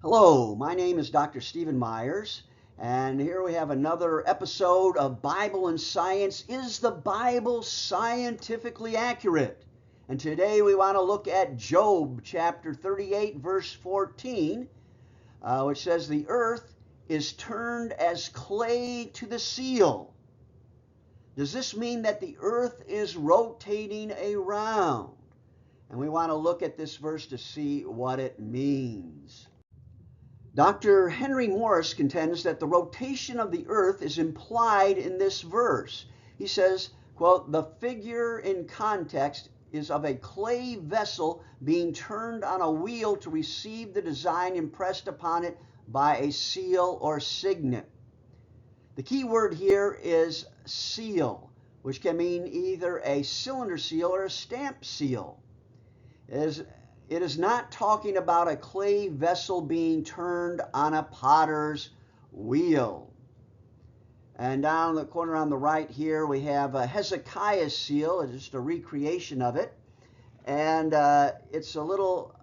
Hello, my name is Dr. Stephen Myers, and here we have another episode of Bible and Science. Is the Bible scientifically accurate? And today we want to look at Job chapter 38, verse 14, which says, "The earth is turned as clay to the seal." Does this mean that the earth is rotating around? And we want to look at this verse to see what it means. Dr. Henry Morris contends that the rotation of the earth is implied in this verse. He says, quote, "The figure in context is of a clay vessel being turned on a wheel to receive the design impressed upon it by a seal or signet." The key word here is seal, which can mean either a cylinder seal or a stamp seal. It is not talking about a clay vessel being turned on a potter's wheel. And down in the corner on the right here, we have a Hezekiah seal. It's just a recreation of it. And it's a little,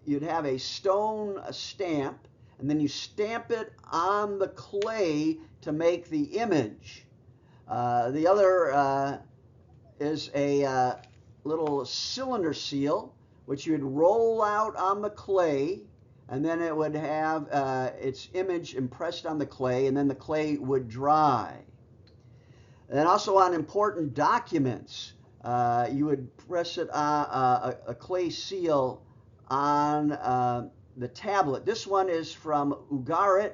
you'd have a stone stamp, and then you stamp it on the clay to make the image. The other is a little cylinder seal, which you'd roll out on the clay, and then it would have its image impressed on the clay, and then the clay would dry. And also on important documents, you would press it a clay seal on the tablet. This one is from Ugarit.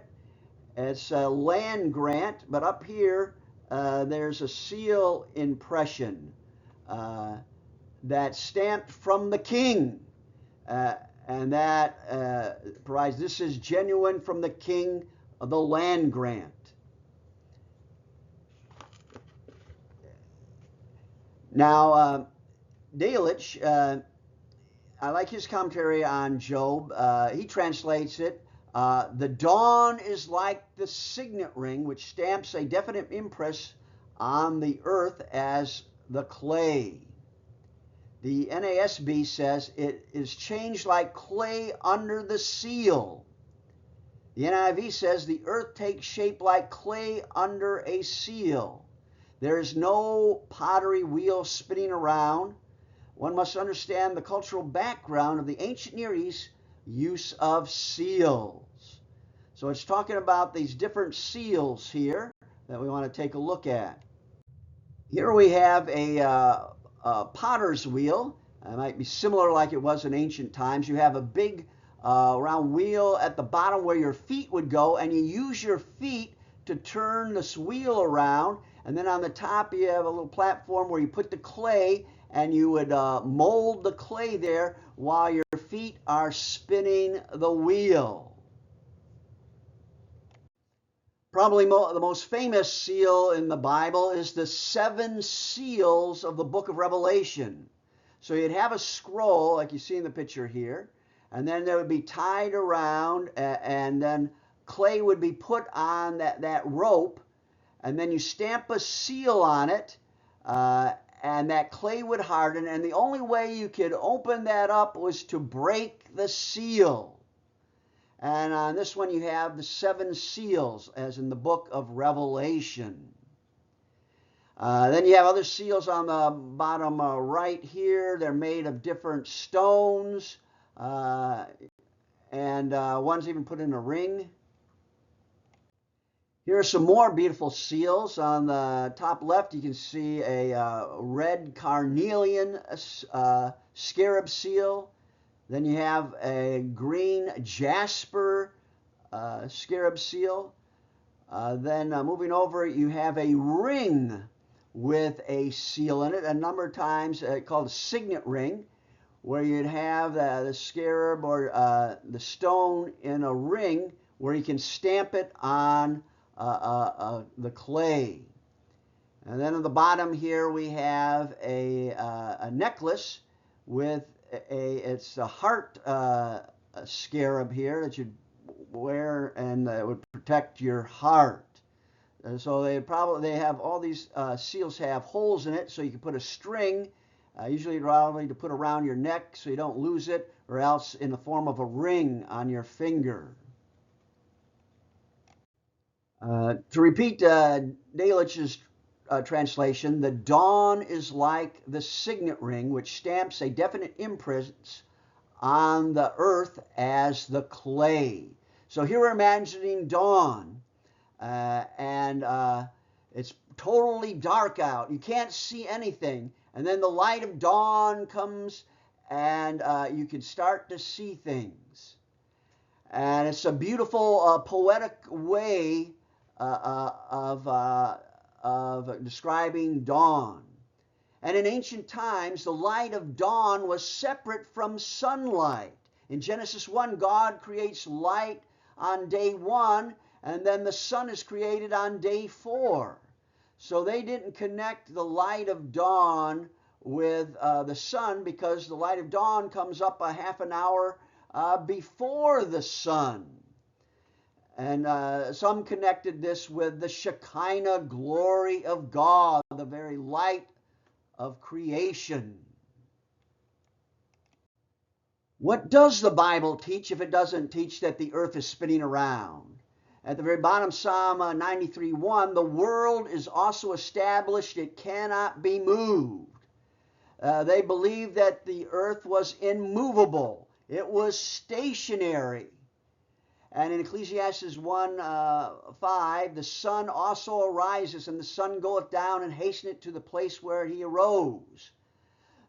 It's a land grant, but up here there's a seal impression that's stamped from the king, and that provides this is genuine from the king of the land grant. Now, Delitzsch, I like his commentary on Job. He translates it, "The dawn is like the signet ring, which stamps a definite impress on the earth as the clay." The NASB says it is changed like clay under the seal. The NIV says the earth takes shape like clay under a seal. There is no pottery wheel spinning around. One must understand the cultural background of the ancient Near East use of seals. So it's talking about these different seals here that we want to take a look at. Here we have a potter's wheel. It might be similar like it was in ancient times. You have a big round wheel at the bottom where your feet would go, and you use your feet to turn this wheel around. And then on the top you have a little platform where you put the clay, and you would mold the clay there while your feet are spinning the wheel. Probably the most famous seal in the Bible is the 7 seals of the book of Revelation. So you'd have a scroll like you see in the picture here, and then there would be tied around, and then clay would be put on that rope, and then you stamp a seal on it, and that clay would harden, and the only way you could open that up was to break the seal. And on this one you have the 7 seals, as in the book of Revelation. Then you have other seals on the bottom right here. They're made of different stones, and one's even put in a ring. Here are some more beautiful seals. On the top left you can see a red carnelian scarab seal. Then you have a green jasper scarab seal. Then moving over, you have a ring with a seal in it, a number of times called a signet ring, where you'd have the scarab or the stone in a ring where you can stamp it on the clay. And then at the bottom here we have a necklace with it's a heart scarab here that you'd wear, and it would protect your heart. And so they have all these seals have holes in it, so you can put a string, usually probably to put around your neck so you don't lose it, or else in the form of a ring on your finger. To repeat Delitzsch's translation, the dawn is like the signet ring which stamps a definite imprint on the earth as the clay. So here we're imagining dawn, and it's totally dark out. You can't see anything. And then the light of dawn comes, and you can start to see things. And it's a beautiful poetic way of describing dawn. And in ancient times, the light of dawn was separate from sunlight. In Genesis 1, God creates light on day 1, and then the sun is created on day 4. So they didn't connect the light of dawn with the sun, because the light of dawn comes up a half an hour before the sun. And some connected this with the Shekinah glory of God, the very light of creation. What does the Bible teach if it doesn't teach that the earth is spinning around? At the very bottom, Psalm 93:1, the world is also established, it cannot be moved. They believed that the earth was immovable. It was stationary. And in Ecclesiastes 1:5, the sun also arises, and the sun goeth down and hasteneth to the place where he arose.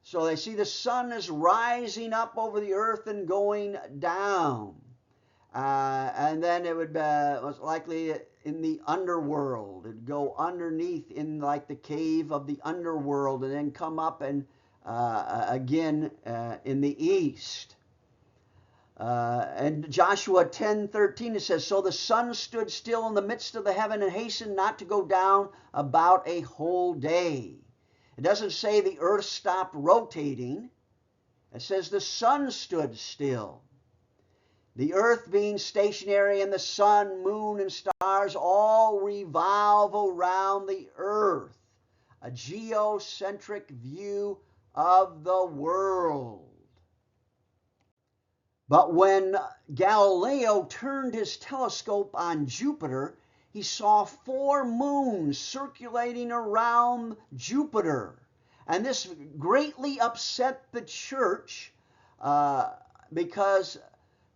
So they see the sun is rising up over the earth and going down. And then it would most likely in the underworld. It'd go underneath in like the cave of the underworld, and then come up and again in the east. And Joshua 10:13, it says, so the sun stood still in the midst of the heaven and hastened not to go down about a whole day. It doesn't say the earth stopped rotating. It says the sun stood still. The earth being stationary, and the sun, moon, and stars all revolve around the earth. A geocentric view of the world. But when Galileo turned his telescope on Jupiter, he saw 4 moons circulating around Jupiter. And this greatly upset the church because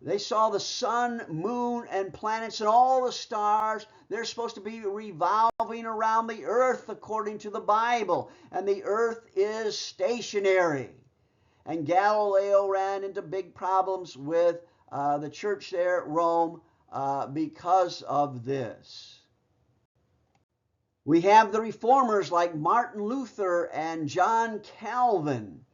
they saw the sun, moon, and planets and all the stars. They're supposed to be revolving around the earth according to the Bible. And the earth is stationary. And Galileo ran into big problems with the church there at Rome because of this. We have the reformers like Martin Luther and John Calvin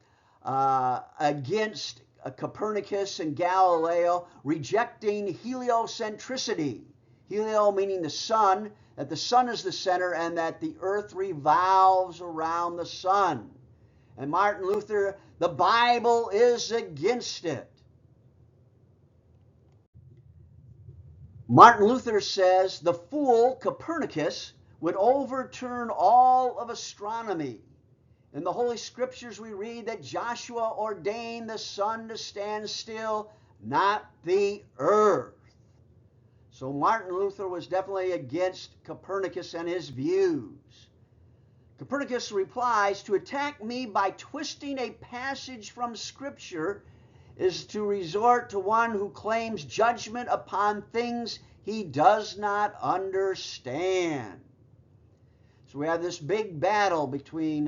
against Copernicus and Galileo, rejecting heliocentricity. Helio meaning the sun, that the sun is the center and that the earth revolves around the sun. And Martin Luther, the Bible is against it. Martin Luther says the fool Copernicus would overturn all of astronomy. In the Holy Scriptures we read that Joshua ordained the sun to stand still, not the earth. So Martin Luther was definitely against Copernicus and his views. Copernicus replies, to attack me by twisting a passage from Scripture is to resort to one who claims judgment upon things he does not understand. So we have this big battle between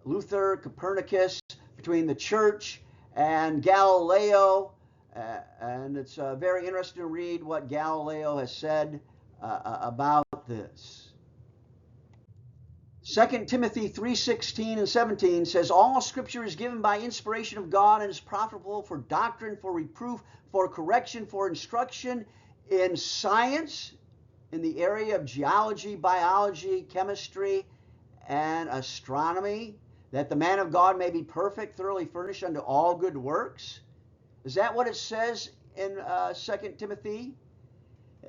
Luther, Copernicus, between the church and Galileo, and it's very interesting to read what Galileo has said about this. 2 Timothy 3:16 and 17 says, all Scripture is given by inspiration of God and is profitable for doctrine, for reproof, for correction, for instruction in science, in the area of geology, biology, chemistry, and astronomy, that the man of God may be perfect, thoroughly furnished unto all good works. Is that what it says in 2 Timothy?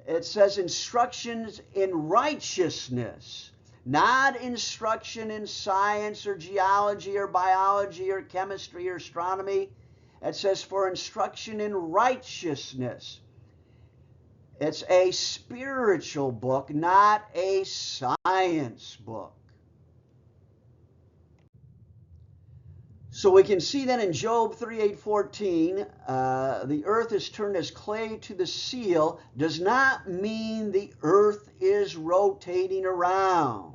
It says instructions in righteousness. Not instruction in science or geology or biology or chemistry or astronomy. It says for instruction in righteousness. It's a spiritual book, not a science book. So we can see then in Job 3:8-14, the earth is turned as clay to the seal, does not mean the earth is rotating around.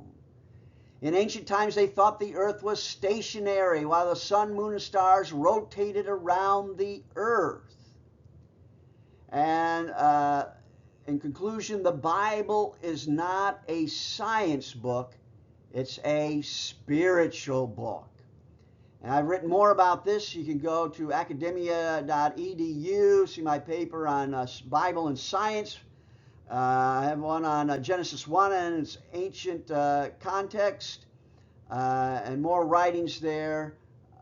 In ancient times, they thought the earth was stationary while the sun, moon, and stars rotated around the earth. And in conclusion, the Bible is not a science book, it's a spiritual book. And I've written more about this. You can go to academia.edu, see my paper on Bible and science. I have one on Genesis 1 and its ancient context, and more writings there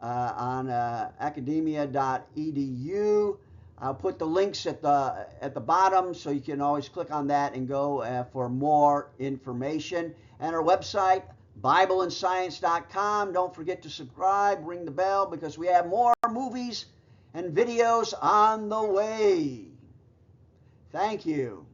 on academia.edu. I'll put the links at the bottom, so you can always click on that and go for more information. And our website, BibleandScience.com. Don't forget to subscribe, ring the bell, because we have more movies and videos on the way. Thank you.